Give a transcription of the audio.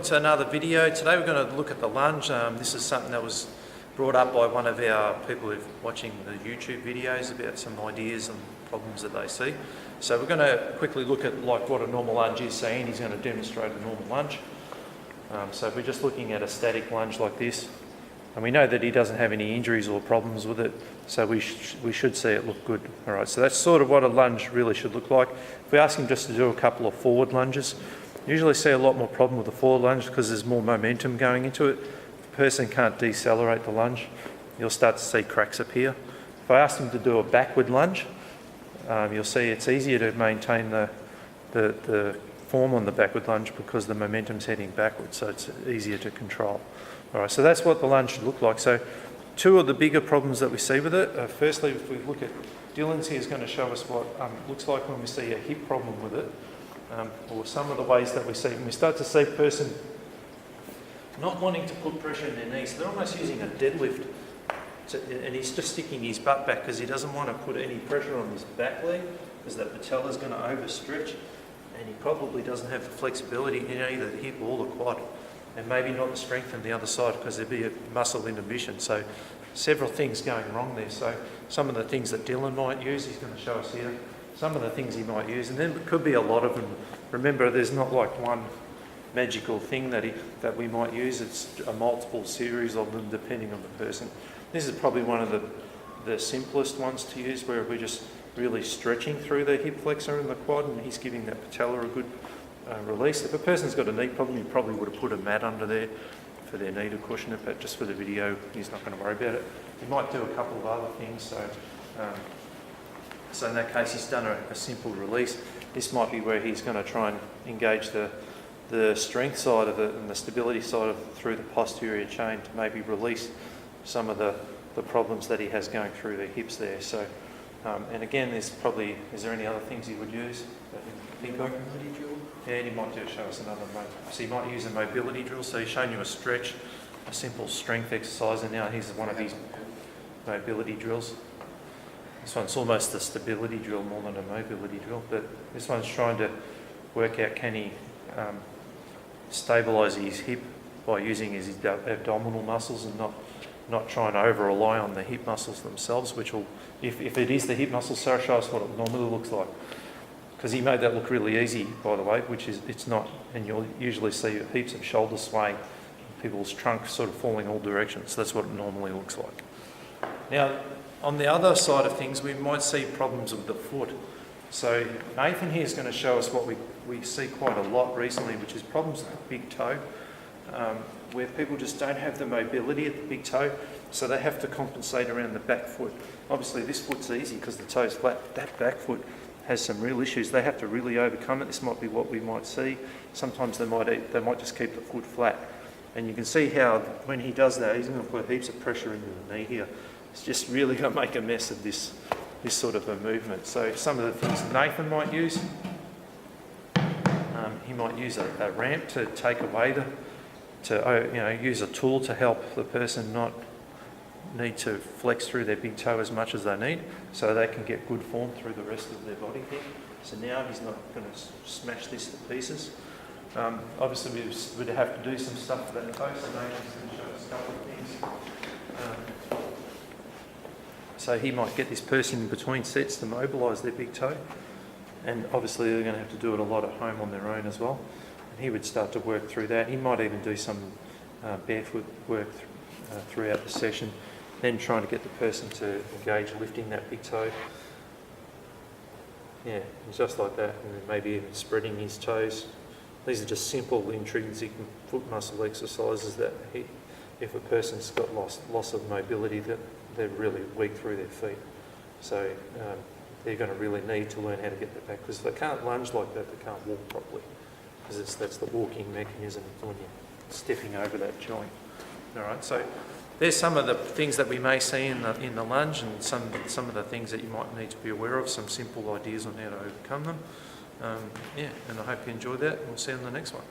To another video. Today we're going to look at the lunge. This is something that was brought up by one of our people who's watching the YouTube videos about some ideas and problems that they see. So we're going to quickly look at like what a normal lunge is. So Andy's going to demonstrate a normal lunge. So if we're just looking at a static lunge like this, and we know that he doesn't have any injuries or problems with it, so we should see it look good. All right, so that's sort of what a lunge really should look like. If we ask him just to do a couple of forward lunges, usually see a lot more problem with the forward lunge because there's more momentum going into it. If the person can't decelerate the lunge, you'll start to see cracks appear. If I ask them to do a backward lunge, you'll see it's easier to maintain the form on the backward lunge because the momentum's heading backwards, so it's easier to control. All right, so that's what the lunge should look like. So two of the bigger problems that we see with it, firstly, if we look at Dylan's here is going to show us what it looks like when we see a hip problem with it. Or some of the ways that we see when we start to see a person not wanting to put pressure in their knees. So they're almost using a deadlift and he's just sticking his butt back because he doesn't want to put any pressure on his back leg because that patella's going to overstretch and he probably doesn't have the flexibility in either the hip or the quad and maybe not the strength on the other side because there'd be a muscle inhibition. So several things going wrong there. So some of the things that Dylan might use, he's going to show us here. Some of the things he might use, and then it could be a lot of them. Remember, there's not like one magical thing that we might use. It's a multiple series of them depending on the person. This is probably one of the simplest ones to use where we're just really stretching through the hip flexor and the quad and he's giving that patella a good release. If a person's got a knee problem, you probably would have put a mat under there for their knee to cushion it, but just for the video, he's not going to worry about it. He might do a couple of other things, so in that case, he's done a simple release. This might be where he's going to try and engage the strength side of it and the stability side of it through the posterior chain to maybe release some of the problems that he has going through the hips there. So, and again, is there any other things he would use that you think of? Mobility drill. Yeah, and he might do show us another. So he might use a mobility drill. So he's shown you a stretch, a simple strength exercise, and now here's one of his mobility drills. This one's almost a stability drill more than a mobility drill, but this one's trying to work out can he stabilise his hip by using his abdominal muscles and not trying to over-rely on the hip muscles themselves, which will, if it is the hip muscles, so show us what it normally looks like. Because he made that look really easy, by the way, which is it's not, and you'll usually see heaps of shoulder swaying, people's trunk sort of falling all directions. That's what it normally looks like. Now, on the other side of things, we might see problems with the foot. So Nathan here is going to show us what we see quite a lot recently, which is problems with the big toe, where people just don't have the mobility at the big toe, so they have to compensate around the back foot. Obviously, this foot's easy because the toe's flat. That back foot has some real issues. They have to really overcome it. This might be what we might see. Sometimes they might just keep the foot flat. And you can see how when he does that, he's going to put heaps of pressure into the knee here. It's just really going to make a mess of this sort of a movement. So some of the things Nathan might use, he might use a ramp to take away use a tool to help the person not need to flex through their big toe as much as they need, so they can get good form through the rest of their body here. So now he's not going to smash this to pieces. Obviously, we'd have to do some stuff for that toe, so Nathan's going to show us a couple of things. So he might get this person in between sets to mobilise their big toe, and obviously they're going to have to do it a lot at home on their own as well. And he would start to work through that. He might even do some barefoot work throughout the session, then trying to get the person to engage lifting that big toe. Yeah, just like that, and then maybe even spreading his toes. These are just simple intrinsic foot muscle exercises that if a person's got loss of mobility, that they're really weak through their feet. So they're going to really need to learn how to get that back because if they can't lunge like that, they can't walk properly because that's the walking mechanism when you're stepping over that joint. All right, so there's some of the things that we may see in the lunge and some of the things that you might need to be aware of, some simple ideas on how to overcome them. And I hope you enjoyed that. We'll see you in the next one.